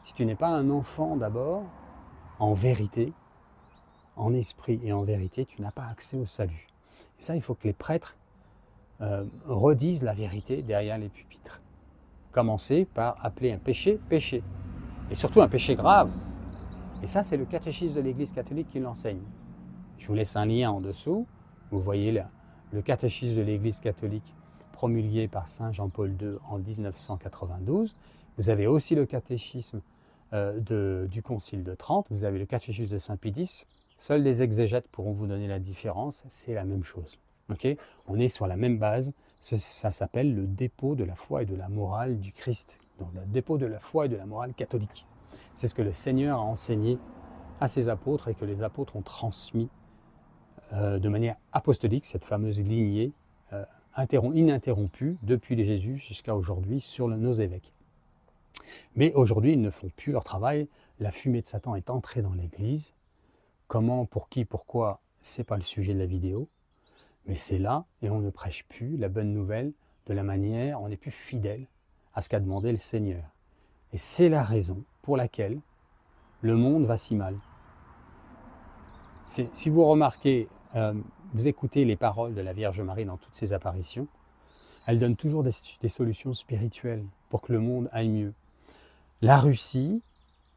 Si tu n'es pas un enfant d'abord, en vérité, en esprit et en vérité, tu n'as pas accès au salut. Et ça, il faut que les prêtres redisent la vérité derrière les pupitres. Commencer par appeler un péché, péché. Et surtout un péché grave. Et ça, c'est le catéchisme de l'Église catholique qui l'enseigne. Je vous laisse un lien en dessous. Vous voyez là, le catéchisme de l'Église catholique promulgué par Saint Jean-Paul II en 1992. Vous avez aussi le catéchisme du Concile de Trente. Vous avez le catéchisme de Saint Pie X. Seuls les exégètes pourront vous donner la différence. C'est la même chose. Okay, on est sur la même base. Ça s'appelle le dépôt de la foi et de la morale du Christ. Donc le dépôt de la foi et de la morale catholique. C'est ce que le Seigneur a enseigné à ses apôtres et que les apôtres ont transmis de manière apostolique, cette fameuse lignée ininterrompue depuis Jésus jusqu'à aujourd'hui sur nos évêques. Mais aujourd'hui, ils ne font plus leur travail. La fumée de Satan est entrée dans l'Église. Comment, pour qui, pourquoi, c'est pas le sujet de la vidéo. Mais c'est là, et on ne prêche plus la bonne nouvelle de la manière, on n'est plus fidèle à ce qu'a demandé le Seigneur. Et c'est la raison pour laquelle le monde va si mal. Si vous remarquez, vous écoutez les paroles de la Vierge Marie dans toutes ses apparitions, elle donne toujours des solutions spirituelles pour que le monde aille mieux. La Russie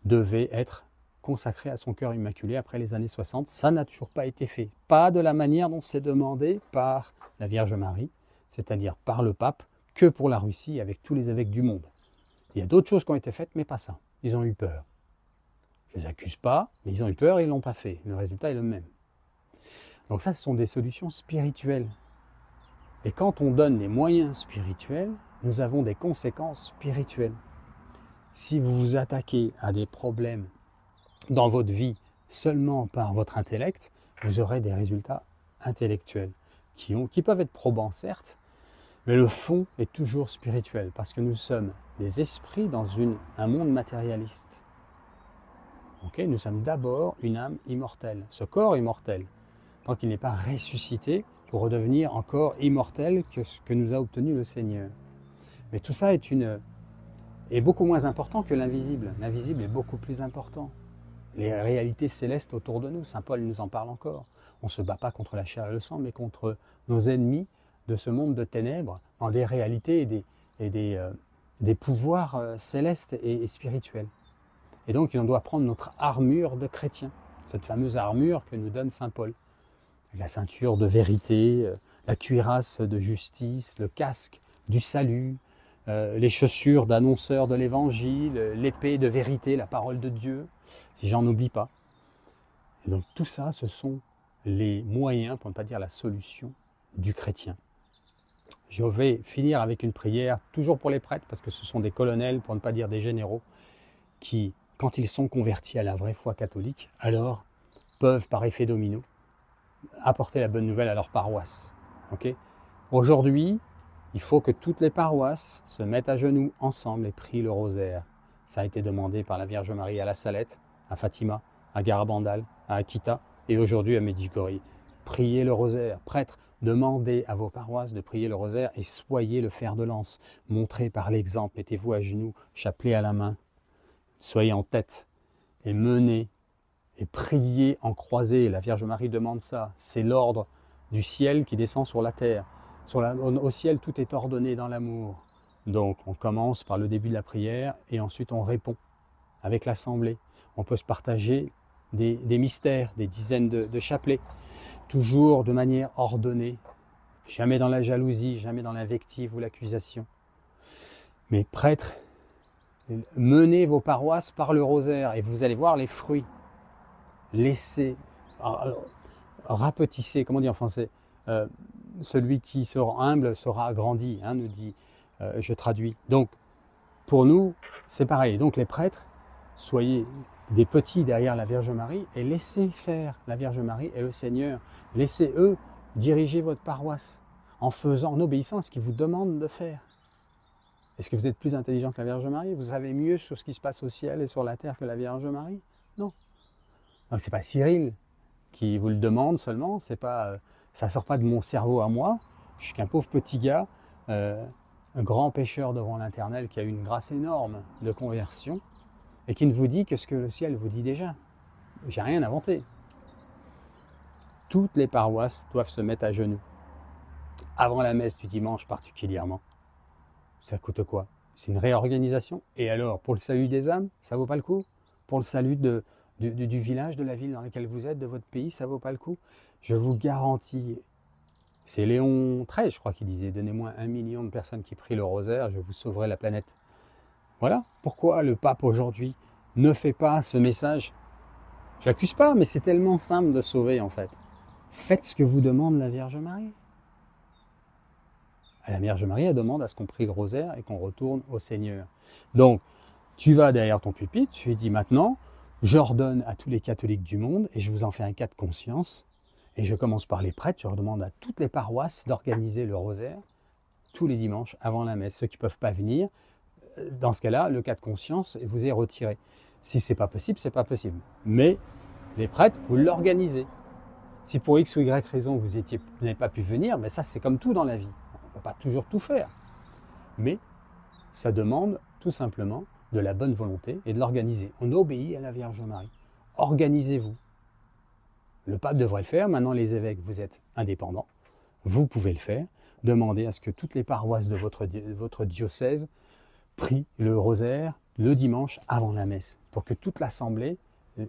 devait être consacrée à son cœur immaculé après les années 60. Ça n'a toujours pas été fait. Pas de la manière dont c'est demandé par la Vierge Marie, c'est-à-dire par le pape, que pour la Russie avec tous les évêques du monde. Il y a d'autres choses qui ont été faites, mais pas ça. Ils ont eu peur. Je ne les accuse pas, mais ils ont eu peur et ils ne l'ont pas fait. Le résultat est le même. Donc ça, ce sont des solutions spirituelles. Et quand on donne des moyens spirituels, nous avons des conséquences spirituelles. Si vous vous attaquez à des problèmes dans votre vie seulement par votre intellect, vous aurez des résultats intellectuels qui peuvent être probants, certes, mais le fond est toujours spirituel parce que nous sommes des esprits dans un monde matérialiste. Okay, nous sommes d'abord une âme immortelle, ce corps immortel, tant qu'il n'est pas ressuscité pour redevenir encore immortel que ce que nous a obtenu le Seigneur. Mais tout ça est beaucoup moins important que l'invisible. L'invisible est beaucoup plus important. Les réalités célestes autour de nous, saint Paul nous en parle encore. On ne se bat pas contre la chair et le sang, mais contre nos ennemis de ce monde de ténèbres, en des réalités et des pouvoirs célestes et spirituels. Et donc, on doit prendre notre armure de chrétien, cette fameuse armure que nous donne saint Paul. La ceinture de vérité, la cuirasse de justice, le casque du salut, les chaussures d'annonceur de l'évangile, l'épée de vérité, la parole de Dieu, si j'en oublie pas. Et donc tout ça, ce sont les moyens, pour ne pas dire la solution, du chrétien. Je vais finir avec une prière, toujours pour les prêtres, parce que ce sont des colonels, pour ne pas dire des généraux, qui, quand ils sont convertis à la vraie foi catholique, alors peuvent, par effet domino, apporter la bonne nouvelle à leur paroisse. Okay ? Aujourd'hui, il faut que toutes les paroisses se mettent à genoux ensemble et prient le rosaire. Ça a été demandé par la Vierge Marie à La Salette, à Fatima, à Garabandal, à Akita et aujourd'hui à Medjugorje. Priez le rosaire. Prêtres, demandez à vos paroisses de prier le rosaire et soyez le fer de lance. Montrez par l'exemple, mettez-vous à genoux, chapelet à la main. Soyez en tête et menez et priez en croisée. La Vierge Marie demande ça. C'est l'ordre du ciel qui descend sur la terre. Au ciel, tout est ordonné dans l'amour. Donc, on commence par le début de la prière et ensuite on répond avec l'assemblée. On peut se partager des mystères, des dizaines de chapelets, toujours de manière ordonnée, jamais dans la jalousie, jamais dans l'invective ou l'accusation. Mais prêtres, menez vos paroisses par le rosaire et vous allez voir les fruits. Laissez, rapetissez, comment dire en français, celui qui sera humble sera agrandi, hein, nous dit, je traduis. Donc, pour nous, c'est pareil. Donc, les prêtres, soyez des petits derrière la Vierge Marie et laissez faire la Vierge Marie et le Seigneur. Laissez eux diriger votre paroisse en obéissant à ce qu'ils vous demandent de faire. Est-ce que vous êtes plus intelligent que la Vierge Marie? Vous savez mieux sur ce qui se passe au ciel et sur la terre que la Vierge Marie? Non. Donc, c'est pas Cyril qui vous le demande seulement, c'est pas, ça ne sort pas de mon cerveau à moi, je suis qu'un pauvre petit gars, un grand pécheur devant l'Éternel qui a eu une grâce énorme de conversion, et qui ne vous dit que ce que le ciel vous dit déjà. J'ai rien inventé. Toutes les paroisses doivent se mettre à genoux. Avant la messe du dimanche particulièrement. Ça coûte quoi? C'est une réorganisation. Et alors, pour le salut des âmes, ça vaut pas le coup? Pour le salut du village, de la ville dans laquelle vous êtes, de votre pays, ça vaut pas le coup? Je vous garantis, c'est Léon XIII, je crois, qui disait « Donnez-moi 1 million de personnes qui prient le rosaire, je vous sauverai la planète ». Voilà pourquoi le pape aujourd'hui ne fait pas ce message. Je l'accuse pas, mais c'est tellement simple de sauver en fait. Faites ce que vous demande la Vierge Marie. La Vierge Marie, elle demande à ce qu'on prie le rosaire et qu'on retourne au Seigneur. Donc, tu vas derrière ton pupitre, tu lui dis maintenant, j'ordonne à tous les catholiques du monde, et je vous en fais un cas de conscience, et je commence par les prêtres, je leur demande à toutes les paroisses d'organiser le rosaire tous les dimanches avant la messe. Ceux qui ne peuvent pas venir, dans ce cas-là, le cas de conscience vous est retiré. Si ce n'est pas possible, c'est pas possible. Mais les prêtres, vous l'organisez. Si pour X ou Y raison vous n'avez pas pu venir, mais ça c'est comme tout dans la vie. On ne peut pas toujours tout faire. Mais ça demande tout simplement de la bonne volonté et de l'organiser. On obéit à la Vierge Marie. Organisez-vous. Le pape devrait le faire. Maintenant, les évêques, vous êtes indépendants. Vous pouvez le faire. Demandez à ce que toutes les paroisses de votre diocèse prient le rosaire le dimanche avant la messe, pour que toute l'assemblée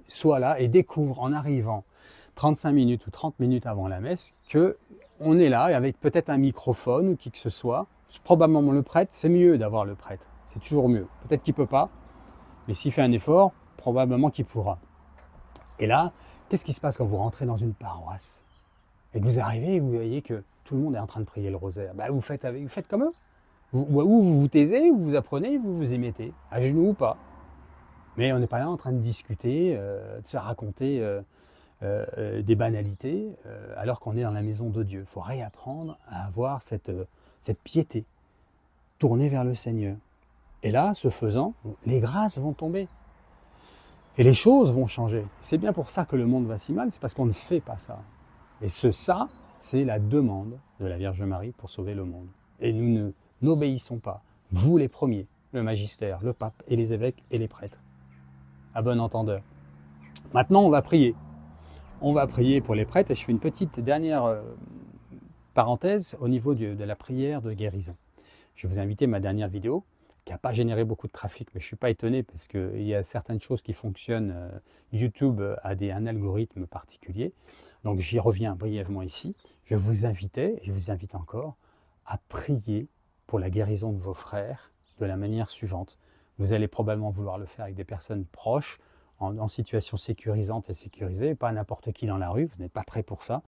soit là et découvre en arrivant 35 minutes ou 30 minutes avant la messe qu'on est là avec peut-être un microphone ou qui que ce soit. Probablement le prêtre, c'est mieux d'avoir le prêtre, c'est toujours mieux. Peut-être qu'il ne peut pas, mais s'il fait un effort, probablement qu'il pourra. Et là, qu'est-ce qui se passe quand vous rentrez dans une paroisse et que vous arrivez et vous voyez que tout le monde est en train de prier le rosaire? Vous faites comme eux. Ou vous vous taisez, ou vous apprenez, vous vous y mettez, à genoux ou pas. Mais on n'est pas là en train de discuter, de se raconter des banalités, alors qu'on est dans la maison de Dieu. Il faut réapprendre à avoir cette piété, tourner vers le Seigneur. Et là, ce faisant, les grâces vont tomber. Et les choses vont changer. C'est bien pour ça que le monde va si mal, c'est parce qu'on ne fait pas ça. Et ça, c'est la demande de la Vierge Marie pour sauver le monde. Et nous n'obéissons pas, vous les premiers, le magistère, le pape et les évêques et les prêtres. À bon entendeur. Maintenant, on va prier. On va prier pour les prêtres et je fais une petite dernière parenthèse au niveau de la prière de guérison. Je vais vous inviter à ma dernière vidéo qui n'a pas généré beaucoup de trafic, mais je ne suis pas étonné parce qu'il y a certaines choses qui fonctionnent. YouTube a un algorithme particulier. Donc j'y reviens brièvement ici. Je vous invitais, et je vous invite encore, à prier pour la guérison de vos frères de la manière suivante. Vous allez probablement vouloir le faire avec des personnes proches, en situation sécurisante et sécurisée, pas n'importe qui dans la rue, vous n'êtes pas prêt pour ça.